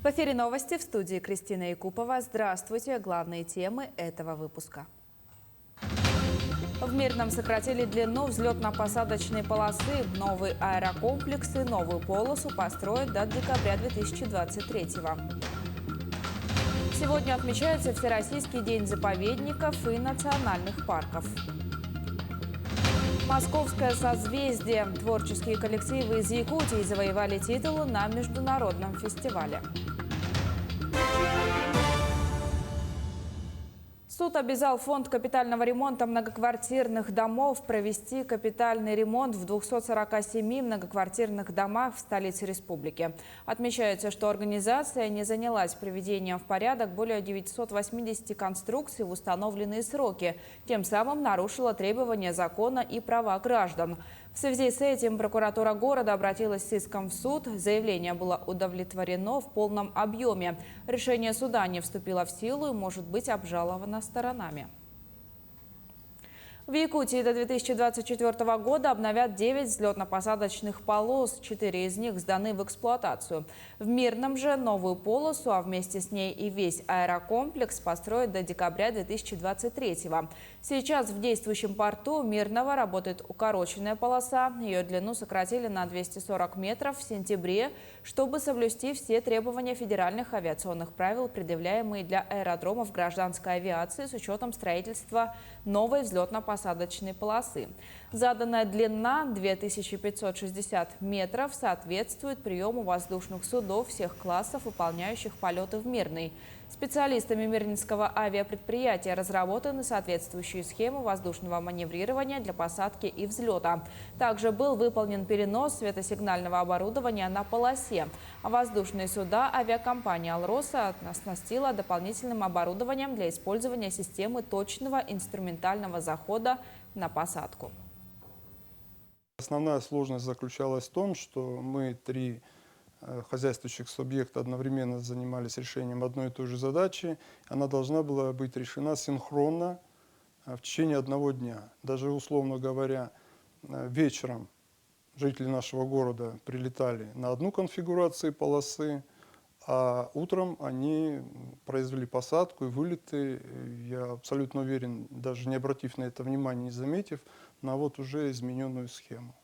В эфире новости, в студии Кристина Якупова. Здравствуйте. Главные темы этого выпуска. В Мирном сократили длину взлетно-посадочной полосы. Новые аэрокомплексы, новую полосу построят до декабря 2023-го. Сегодня отмечается Всероссийский день заповедников и национальных парков. Московское созвездие. Творческие коллективы из Якутии завоевали титулы на международном фестивале. Суд обязал Фонд капитального ремонта многоквартирных домов провести капитальный ремонт в 247 многоквартирных домах в столице республики. Отмечается, что организация не занялась приведением в порядок более 980 конструкций в установленные сроки, тем самым нарушила требования закона и права граждан. В связи с этим прокуратура города обратилась с иском в суд. Заявление было удовлетворено в полном объеме. Решение суда не вступило в силу и может быть обжаловано сторонами. В Якутии до 2024 года обновят 9 взлетно-посадочных полос. 4 из них сданы в эксплуатацию. В Мирном же новую полосу, а вместе с ней и весь аэрокомплекс построят до декабря 2023-го. Сейчас в действующем порту Мирного работает укороченная полоса. Ее длину сократили на 240 метров в сентябре, чтобы соблюсти все требования федеральных авиационных правил, предъявляемые для аэродромов гражданской авиации с учетом строительства новой взлетно-посадочной полосы. Заданная длина 2560 метров соответствует приему воздушных судов всех классов, выполняющих полеты в Мирный. Специалистами Мирнинского авиапредприятия разработаны соответствующие схемы воздушного маневрирования для посадки и взлета. Также был выполнен перенос светосигнального оборудования на полосе. Воздушные суда авиакомпания «Алроса» оснастила дополнительным оборудованием для использования системы точного инструментального захода на посадку. Основная сложность заключалась в том, что мы три хозяйствующих субъекта одновременно занимались решением одной и той же задачи. Она должна была быть решена синхронно в течение одного дня. Даже, условно говоря, вечером жители нашего города прилетали на одну конфигурацию полосы, а утром они произвели посадку и вылеты, я абсолютно уверен, даже не обратив на это внимания, не заметив, на вот уже измененную схему.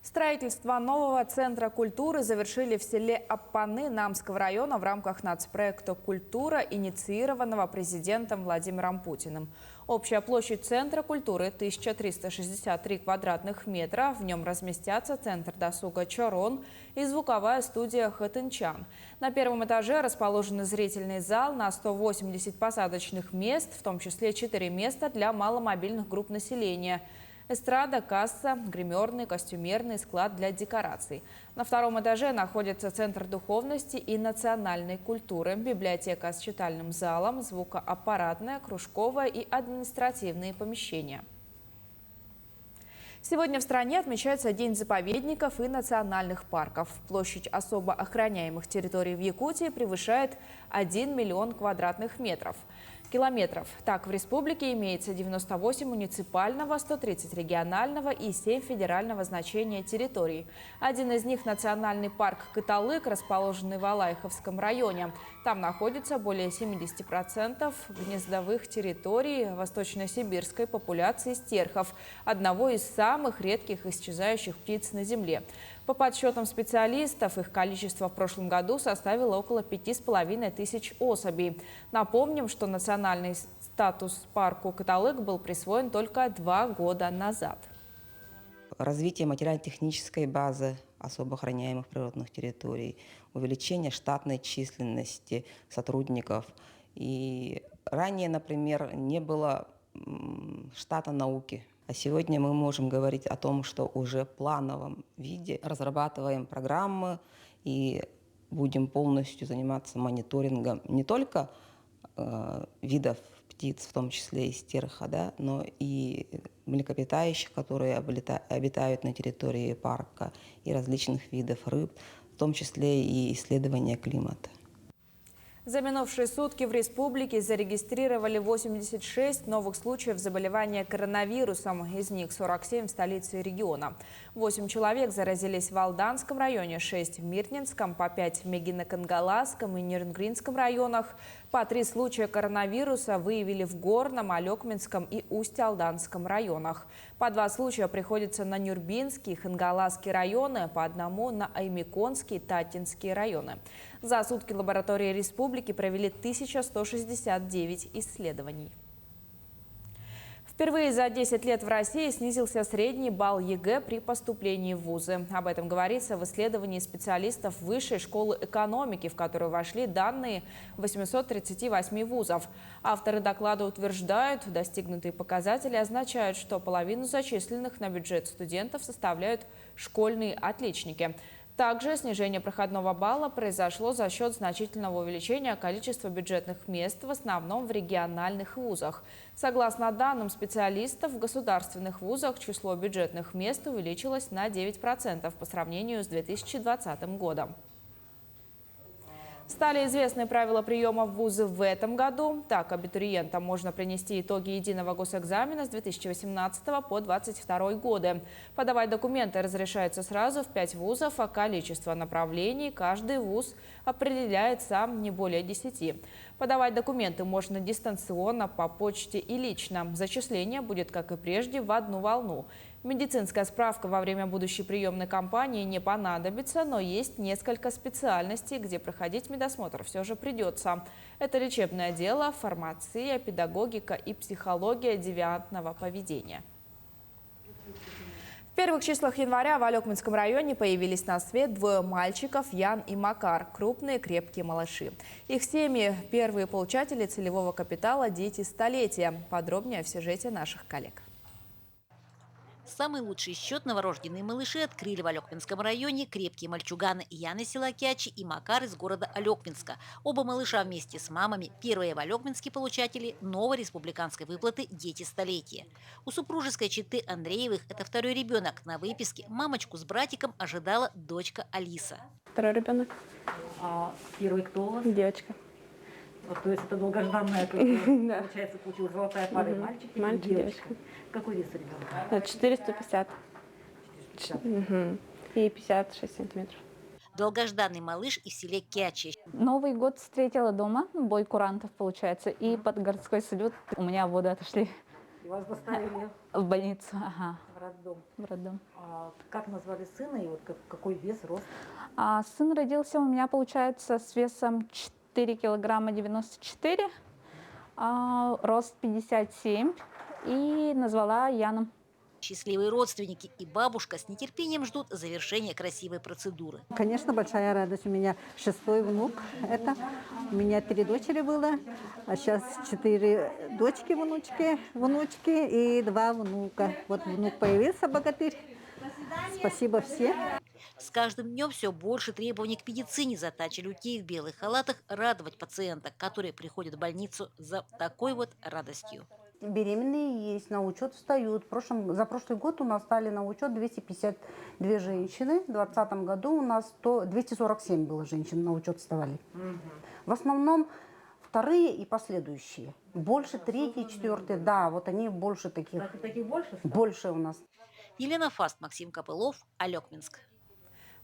Строительство нового центра культуры завершили в селе Аппаны Намского района в рамках нацпроекта «Культура», инициированного президентом Владимиром Путиным. Общая площадь центра культуры – 1363 квадратных метра. В нем разместятся центр досуга «Чорон» и звуковая студия «Хатынчан». На первом этаже расположен зрительный зал на 180 посадочных мест, в том числе 4 места для маломобильных групп населения. Эстрада, касса, гримерный, костюмерный, склад для декораций. На втором этаже находится Центр духовности и национальной культуры, библиотека с читальным залом, звукоаппаратная, кружковая и административные помещения. Сегодня в стране отмечается День заповедников и национальных парков. Площадь особо охраняемых территорий в Якутии превышает 1 миллион квадратных метров. Километров. Так, в республике имеется 98 муниципального, 130 регионального и 7 федерального значения территорий. Один из них – национальный парк Кыталык, расположенный в Алайховском районе. Там находится более 70% гнездовых территорий восточно-сибирской популяции стерхов, одного из самых редких исчезающих птиц на Земле. По подсчетам специалистов, их количество в прошлом году составило около 5500 особей. Напомним, что национальный статус парку Кыталык был присвоен только 2 года назад. Развитие материально-технической базы особо охраняемых природных территорий, увеличение штатной численности сотрудников. И ранее, например, не было штата науки. А сегодня мы можем говорить о том, что уже в плановом виде разрабатываем программы и будем полностью заниматься мониторингом не только видов птиц, в том числе и стерха, да, но и млекопитающих, которые обитают на территории парка, и различных видов рыб, в том числе и исследования климата. За минувшие сутки в республике зарегистрировали 86 новых случаев заболевания коронавирусом, из них 47 в столице региона. 8 человек заразились в Алданском районе, 6 в Мирнинском, по 5 в Мегино-Кангаласском и Нерюнгринском районах. По 3 случая коронавируса выявили в Горном, Алекминском и Усть-Алданском районах. По 2 случая приходится на Нюрбинский, Хангаласский районы, по 1 на Аймиконский и Татинский районы. За сутки лаборатории республики провели 1169 исследований. Впервые за 10 лет в России снизился средний балл ЕГЭ при поступлении в вузы. Об этом говорится в исследовании специалистов Высшей школы экономики, в которую вошли данные 838 вузов. Авторы доклада утверждают, достигнутые показатели означают, что половину зачисленных на бюджет студентов составляют школьные отличники. Также снижение проходного балла произошло за счет значительного увеличения количества бюджетных мест, в основном в региональных вузах. Согласно данным специалистов, в государственных вузах число бюджетных мест увеличилось на 9% по сравнению с 2020 годом. Стали известны правила приема в вузы в этом году. Так, абитуриентам можно принести итоги единого госэкзамена с 2018 по 2022 годы. Подавать документы разрешается сразу в 5 вузов, а количество направлений каждый вуз определяет сам, не более 10. Подавать документы можно дистанционно, по почте и лично. Зачисление будет, как и прежде, в одну волну. Медицинская справка во время будущей приемной кампании не понадобится, но есть несколько специальностей, где проходить медосмотр все же придется. Это лечебное дело, фармация, педагогика и психология девиантного поведения. В первых числах января в Алекминском районе появились на свет 2 мальчиков, Ян и Макар, крупные крепкие малыши. Их семьи – первые получатели целевого капитала «Дети столетия». Подробнее в сюжете наших коллег. Самый лучший счет новорожденные малыши открыли в Алекминском районе крепкие мальчуганы Ян из села Кячи и Макар из города Алекминска. Оба малыша вместе с мамами первые в Алекминске получатели новой республиканской выплаты «Дети столетия». У супружеской четы Андреевых это второй ребенок. На выписке мамочку с братиком ожидала дочка Алиса. Второй ребенок. А первый кто у вас? Девочка. Вот, то есть это долгожданная, получается, получилась золотая пара, мальчик и Мальчик, девочка. девочка. Какой вес ребенка? 450. 450. И 56 сантиметров. Долгожданный малыш из селе Кячи. Новый год встретила дома, бой курантов получается, и под городской салют у меня воды отошли И вас доставили в больницу, ага, в роддом. в роддом. А как назвали сына и вот какой вес, рост? А сын родился у меня, получается, с весом 4 килограмма 94, рост 57, и назвала Яном. Счастливые родственники и бабушка с нетерпением ждут завершения красивой процедуры. Конечно, большая радость. У меня 6-й внук. Это у меня 3 дочери было, а сейчас 4 дочки, внучки и 2 внука. Вот внук появился, богатырь. Спасибо всем. С каждым днем все больше требований к медицине. Задача людей в белых халатах – радовать пациенток, которые приходят в больницу за такой вот радостью. Беременные есть, на учет встают. За прошлый год у нас стали на учет 252 женщины. В 2020 году у нас 247 было женщин на учет вставали. В основном вторые и последующие. Больше третьи, четвертые. Да, вот они больше таких. Таких больше стало? Больше у нас. Елена Фаст, Максим Копылов, Алекминск.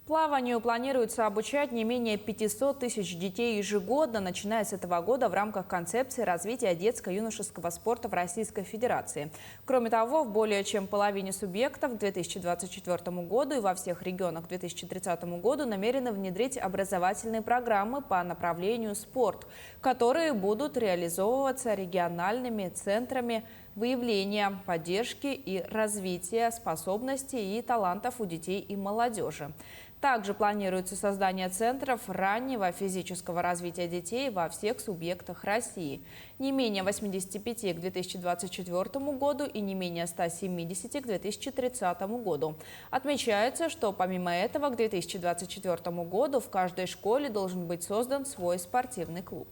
Плаванию планируется обучать не менее 500 тысяч детей ежегодно, начиная с этого года в рамках концепции развития детско-юношеского спорта в Российской Федерации. Кроме того, в более чем половине субъектов к 2024 году и во всех регионах к 2030 году намерены внедрить образовательные программы по направлению спорт, которые будут реализовываться региональными центрами выявления, поддержки и развития способностей и талантов у детей и молодежи. Также планируется создание центров раннего физического развития детей во всех субъектах России. Не менее 85 к 2024 году и не менее 170 к 2030 году. Отмечается, что помимо этого к 2024 году в каждой школе должен быть создан свой спортивный клуб.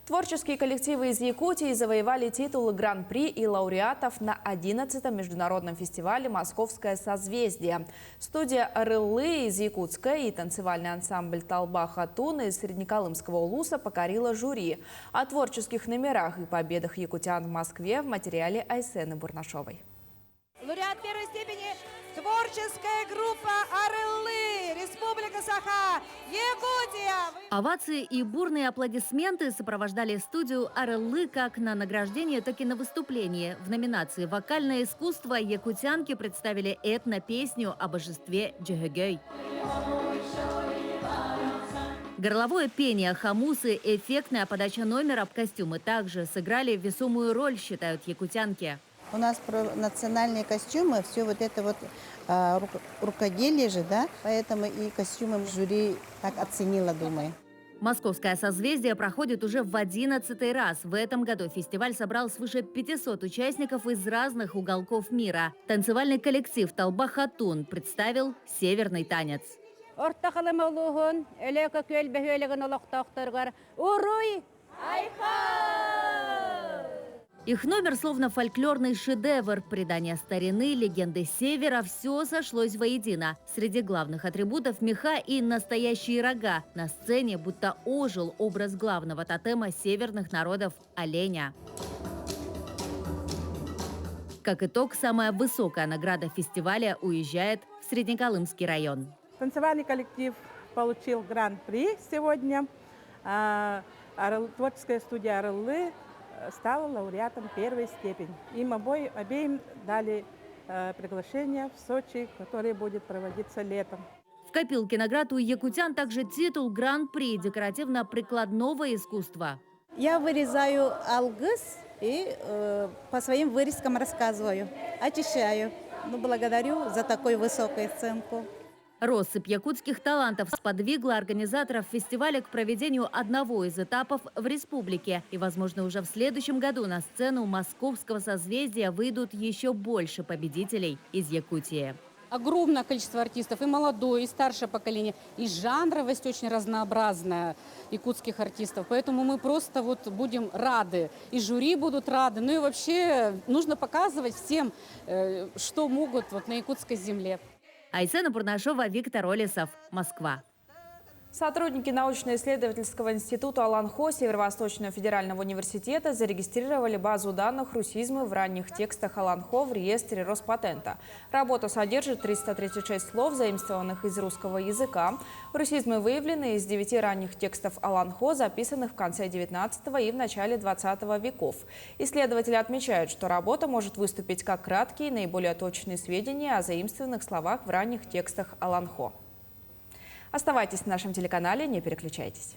Творческие коллективы из Якутии завоевали титулы Гран-при и лауреатов на 11-м международном фестивале «Московское созвездие». Студия «Арыллы» из Якутска и танцевальный ансамбль «Талба Хатун» из Среднеколымского улуса покорила жюри. О творческих номерах и победах якутян в Москве в материале Айсены Бурнашовой. Лауреат первой степени – творческая группа «Арыллы», Республика Саха, Якутия. Овации и бурные аплодисменты сопровождали студию «Арыллы» как на награждение, так и на выступлении. В номинации «Вокальное искусство» якутянки представили этно-песню о божестве Джигэгэй. Горловое пение, хамусы, эффектная подача номера, костюмы также сыграли весомую роль, считают якутянки. У нас про национальные костюмы, все вот это вот рукоделие же, да, поэтому и костюмы жюри так оценила, думаю. Московское созвездие проходит уже в 11-й раз. В этом году фестиваль собрал свыше 500 участников из разных уголков мира. Танцевальный коллектив «Талба Хатун» представил «Северный танец». Их номер словно фольклорный шедевр. Предания старины, легенды Севера – все сошлось воедино. Среди главных атрибутов – меха и настоящие рога. На сцене будто ожил образ главного тотема северных народов – оленя. Как итог, самая высокая награда фестиваля уезжает в Среднеколымский район. Танцевальный коллектив получил гран-при сегодня. Творческая студия «Арыллы» стала лауреатом первой степени. Им обеим дали приглашение в Сочи, которое будет проводиться летом. В копилке наград у якутян также титул Гран-при декоративно-прикладного искусства. Я вырезаю алгыс и по своим вырезкам рассказываю, очищаю. Благодарю за такую высокую оценку. Россыпь якутских талантов сподвигла организаторов фестиваля к проведению одного из этапов в республике. И, возможно, уже в следующем году на сцену Московского созвездия выйдут еще больше победителей из Якутии. Огромное количество артистов, и молодое, и старшее поколение, и жанровость очень разнообразная якутских артистов. Поэтому мы просто будем рады, и жюри будут рады. Ну и вообще нужно показывать всем, что могут на якутской земле. Айсена Бурнашова, Виктор Олесов, Москва. Сотрудники научно-исследовательского института Аланхо Северо-Восточного федерального университета зарегистрировали базу данных русизмы в ранних текстах Аланхо в реестре Роспатента. Работа содержит 336 слов, заимствованных из русского языка. Русизмы выявлены из 9 ранних текстов Аланхо, записанных в конце 19 и в начале 20 веков. Исследователи отмечают, что работа может выступить как краткие, наиболее точные сведения о заимствованных словах в ранних текстах Аланхо. Оставайтесь на нашем телеканале, не переключайтесь.